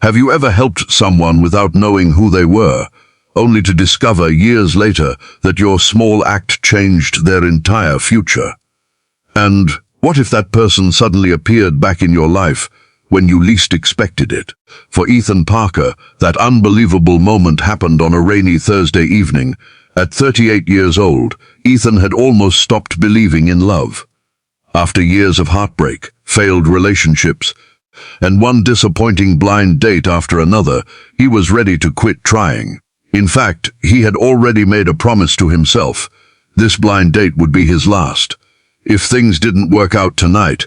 Have you ever helped someone without knowing who they were, only to discover years later that your small act changed their entire future? And what if that person suddenly appeared back in your life when you least expected it? For Ethan Parker, that unbelievable moment happened on a rainy Thursday evening. At 38 years old, Ethan had almost stopped believing in love. After years of heartbreak, failed relationships, and one disappointing blind date after another, he was ready to quit trying. In fact, he had already made a promise to himself. This blind date would be his last. If things didn't work out tonight,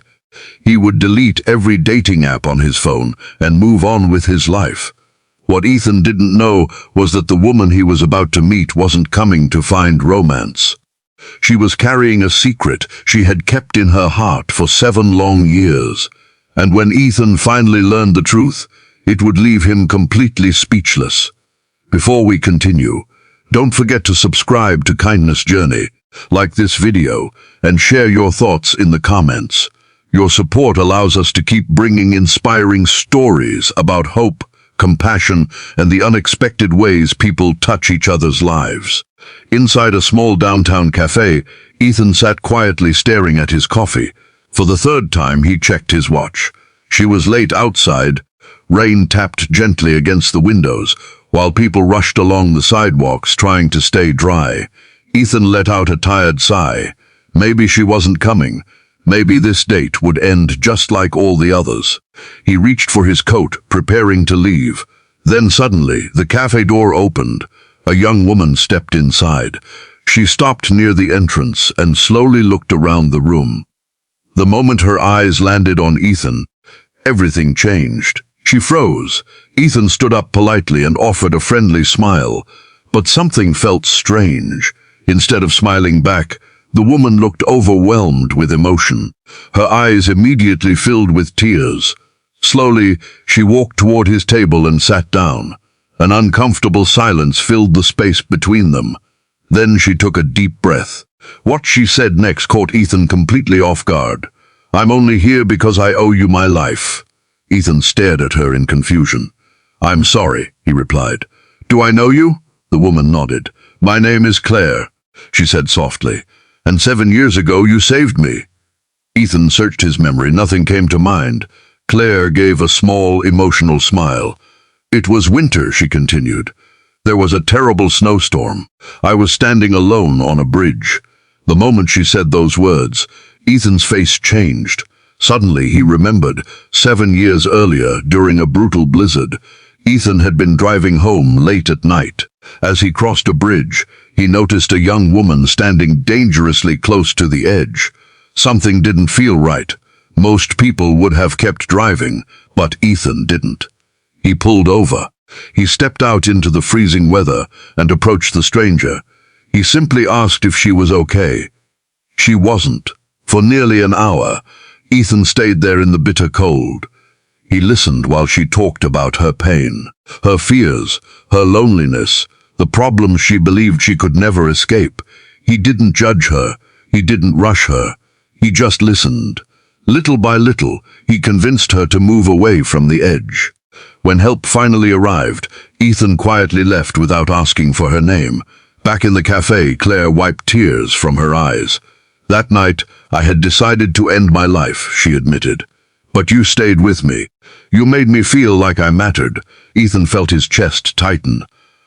he would delete every dating app on his phone and move on with his life. What Ethan didn't know was that the woman he was about to meet wasn't coming to find romance. She was carrying a secret she had kept in her heart for 7 long years. And when Ethan finally learned the truth, it would leave him completely speechless. Before we continue, don't forget to subscribe to Kindness Journey, like this video, and share your thoughts in the comments. Your support allows us to keep bringing inspiring stories about hope, compassion, and the unexpected ways people touch each other's lives. Inside a small downtown cafe, Ethan sat quietly staring at his coffee. For the 3rd time, he checked his watch. She was late outside. Rain tapped gently against the windows, while people rushed along the sidewalks trying to stay dry. Ethan let out a tired sigh. Maybe she wasn't coming. Maybe this date would end just like all the others. He reached for his coat, preparing to leave. Then suddenly, the cafe door opened. A young woman stepped inside. She stopped near the entrance and slowly looked around the room. The moment her eyes landed on Ethan, everything changed. She froze. Ethan stood up politely and offered a friendly smile. But something felt strange. Instead of smiling back, the woman looked overwhelmed with emotion. Her eyes immediately filled with tears. Slowly, she walked toward his table and sat down. An uncomfortable silence filled the space between them. Then she took a deep breath. What she said next caught Ethan completely off guard. "I'm only here because I owe you my life." Ethan stared at her in confusion. "I'm sorry," he replied. "Do I know you?" The woman nodded. "My name is Claire," she said softly. "And 7 years ago you saved me." Ethan searched his memory. Nothing came to mind. Claire gave a small, emotional smile. "It was winter," she continued. "There was a terrible snowstorm. I was standing alone on a bridge." The moment she said those words, Ethan's face changed. Suddenly he remembered, 7 years earlier, during a brutal blizzard, Ethan had been driving home late at night. As he crossed a bridge, he noticed a young woman standing dangerously close to the edge. Something didn't feel right. Most people would have kept driving, but Ethan didn't. He pulled over. He stepped out into the freezing weather and approached the stranger. He simply asked if she was okay. She wasn't. For nearly an hour, Ethan stayed there in the bitter cold. He listened while she talked about her pain, her fears, her loneliness, the problems she believed she could never escape. He didn't judge her. He didn't rush her. He just listened. Little by little, he convinced her to move away from the edge. When help finally arrived, Ethan quietly left without asking for her name. Back in the cafe, Claire wiped tears from her eyes. "That night, I had decided to end my life," she admitted. "But you stayed with me. You made me feel like I mattered." Ethan felt his chest tighten.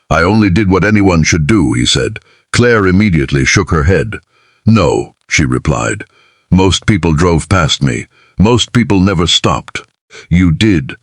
"I only did what anyone should do," he said. Claire immediately shook her head. "No," she replied. "Most people drove past me. Most people never stopped. You did."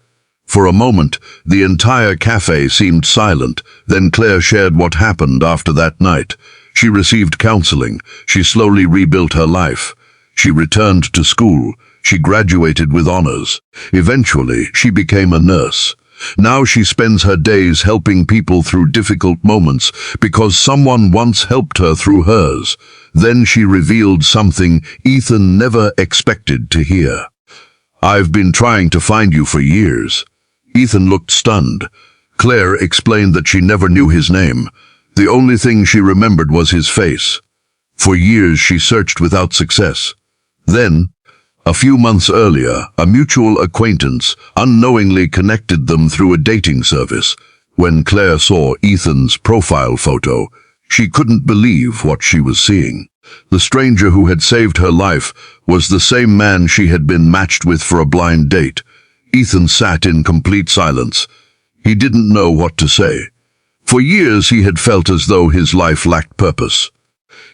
For a moment, the entire cafe seemed silent. Then Claire shared what happened after that night. She received counseling. She slowly rebuilt her life. She returned to school. She graduated with honors. Eventually, she became a nurse. Now she spends her days helping people through difficult moments because someone once helped her through hers. Then she revealed something Ethan never expected to hear. "I've been trying to find you for years." Ethan looked stunned. Claire explained that she never knew his name. The only thing she remembered was his face. For years she searched without success. Then, A few months earlier, a mutual acquaintance unknowingly connected them through a dating service. When Claire saw Ethan's profile photo, she couldn't believe what she was seeing. The stranger who had saved her life was the same man she had been matched with for a blind date. Ethan sat in complete silence. He didn't know what to say. For years he had felt as though his life lacked purpose.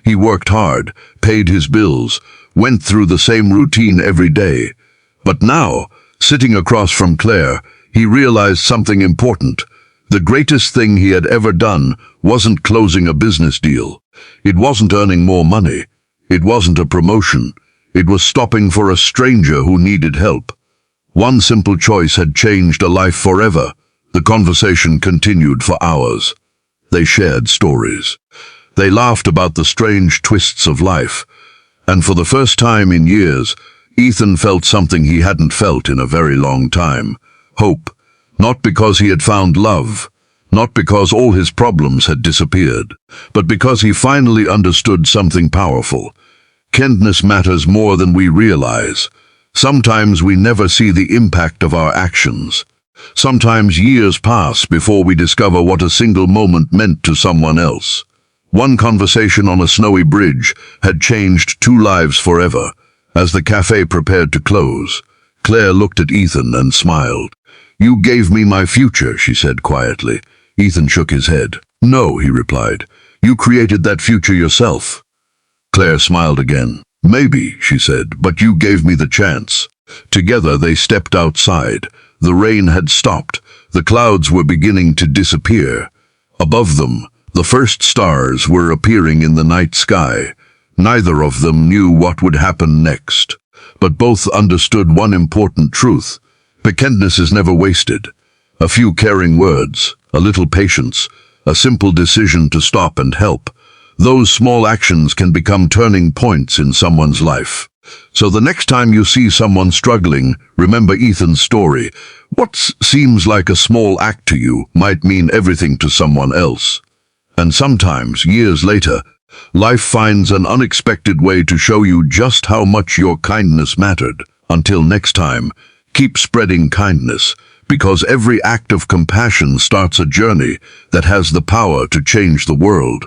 He worked hard, paid his bills, went through the same routine every day. But now, sitting across from Claire, he realized something important. The greatest thing he had ever done wasn't closing a business deal. It wasn't earning more money. It wasn't a promotion. It was stopping for a stranger who needed help. One simple choice had changed a life forever. The conversation continued for hours. They shared stories. They laughed about the strange twists of life. And for the first time in years, Ethan felt something he hadn't felt in a very long time. Hope. Not because he had found love, not because all his problems had disappeared, but because he finally understood something powerful. Kindness matters more than we realize. Sometimes we never see the impact of our actions. Sometimes years pass before we discover what a single moment meant to someone else. One conversation on a snowy bridge had changed 2 lives forever. As the cafe prepared to close, Claire looked at Ethan and smiled. "You gave me my future," she said quietly. Ethan shook his head. "No," he replied. "You created that future yourself." Claire smiled again. "Maybe," she said, "but you gave me the chance." Together they stepped outside. The rain had stopped. The clouds were beginning to disappear. Above them, the first stars were appearing in the night sky. Neither of them knew what would happen next, but both understood one important truth. Kindness is never wasted. A few caring words, a little patience, a simple decision to stop and help. Those small actions can become turning points in someone's life. So the next time you see someone struggling, remember Ethan's story. What seems like a small act to you might mean everything to someone else. And sometimes, years later, life finds an unexpected way to show you just how much your kindness mattered. Until next time, keep spreading kindness, because every act of compassion starts a journey that has the power to change the world.